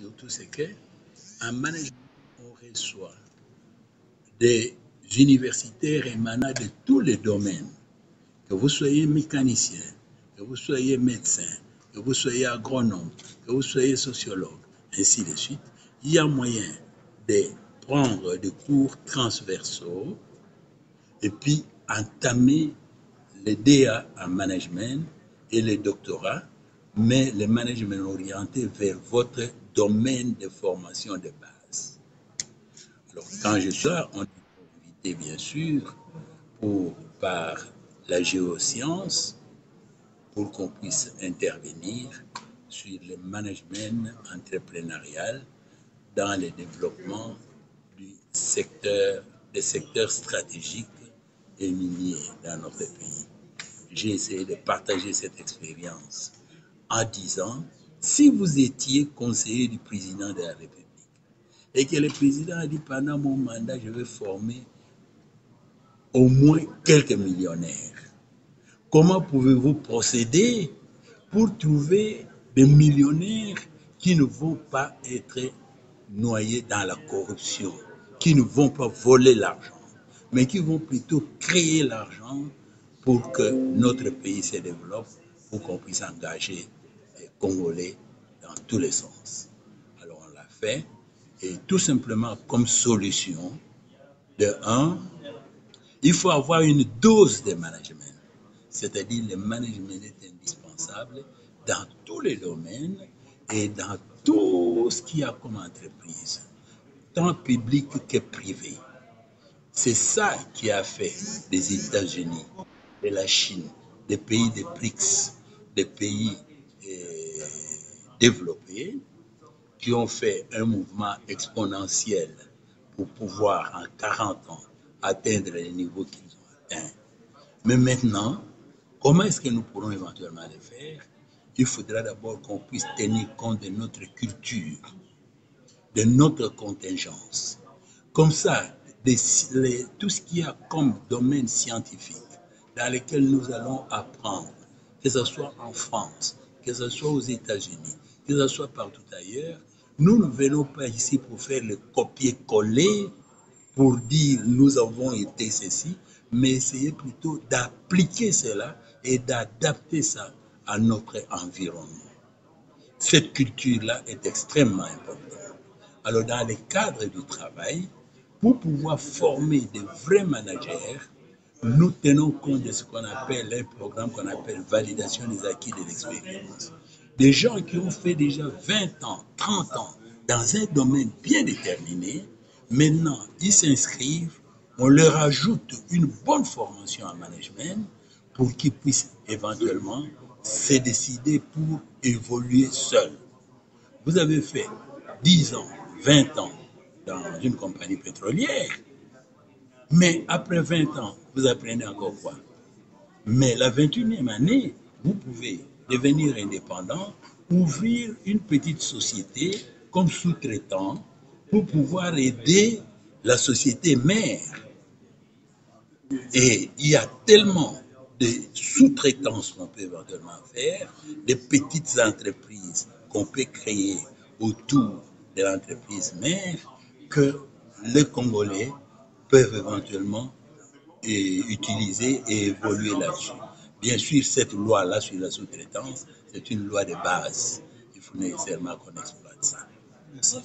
surtout, c'est qu'en management, on reçoit des universitaires émanant de tous les domaines, que vous soyez mécanicien, que vous soyez médecin, que vous soyez agronome, que vous soyez sociologue, ainsi de suite. Il y a moyen de prendre des cours transversaux et puis entamer les DA en management et les doctorats, mais le management orienté vers votre domaine de formation de base. Alors, quand je suis là, on est invité, bien sûr, par la géoscience, pour qu'on puisse intervenir sur le management entrepreneurial dans le développement des secteurs stratégiques et miniers dans notre pays. J'ai essayé de partager cette expérience en disant, si vous étiez conseiller du président de la République et que le président a dit pendant mon mandat, je vais former au moins quelques millionnaires, comment pouvez-vous procéder pour trouver des millionnaires qui ne vont pas être noyés dans la corruption, qui ne vont pas voler l'argent, mais qui vont plutôt créer l'argent pour que notre pays se développe, pour qu'on puisse engager les Congolais dans tous les sens. Alors on l'a fait, et tout simplement comme solution, de un, il faut avoir une dose de management. C'est-à-dire le management est indispensable dans tous les domaines et dans tout ce qu'il y a comme entreprise, tant public que privé. C'est ça qui a fait les États-Unis, et la Chine, des pays des BRICS, des pays développés, qui ont fait un mouvement exponentiel pour pouvoir en 40 ans atteindre les niveaux qu'ils ont atteints. Mais maintenant, comment est-ce que nous pourrons éventuellement le faire? Il faudra d'abord qu'on puisse tenir compte de notre culture, de notre contingence. Comme ça, tout ce qu'il y a comme domaine scientifique dans lequel nous allons apprendre, que ce soit en France, que ce soit aux États-Unis, que ce soit partout ailleurs, nous ne venons pas ici pour faire le copier-coller, pour dire nous avons été ceci, mais essayer plutôt d'appliquer cela et d'adapter ça à notre environnement. Cette culture-là est extrêmement importante. Alors, dans le cadre du travail, pour pouvoir former de vrais managers, nous tenons compte de ce qu'on appelle un programme qu'on appelle validation des acquis de l'expérience. Des gens qui ont fait déjà 20 ans, 30 ans dans un domaine bien déterminé, maintenant, ils s'inscrivent, on leur ajoute une bonne formation en management pour qu'ils puissent éventuellement se décider pour évoluer seuls. Vous avez fait 10 ans, 20 ans dans une compagnie pétrolière, mais après 20 ans, vous apprenez encore quoi? Mais la 21e année, vous pouvez devenir indépendant, ouvrir une petite société comme sous-traitant pour pouvoir aider la société mère. Et il y a tellement de sous-traitances qu'on peut éventuellement faire, de petites entreprises qu'on peut créer autour de l'entreprise mère, que les Congolais peuvent éventuellement utiliser et évoluer là-dessus. Bien sûr, cette loi-là sur la sous-traitance, c'est une loi de base. Il faut nécessairement qu'on exploite ça. Merci.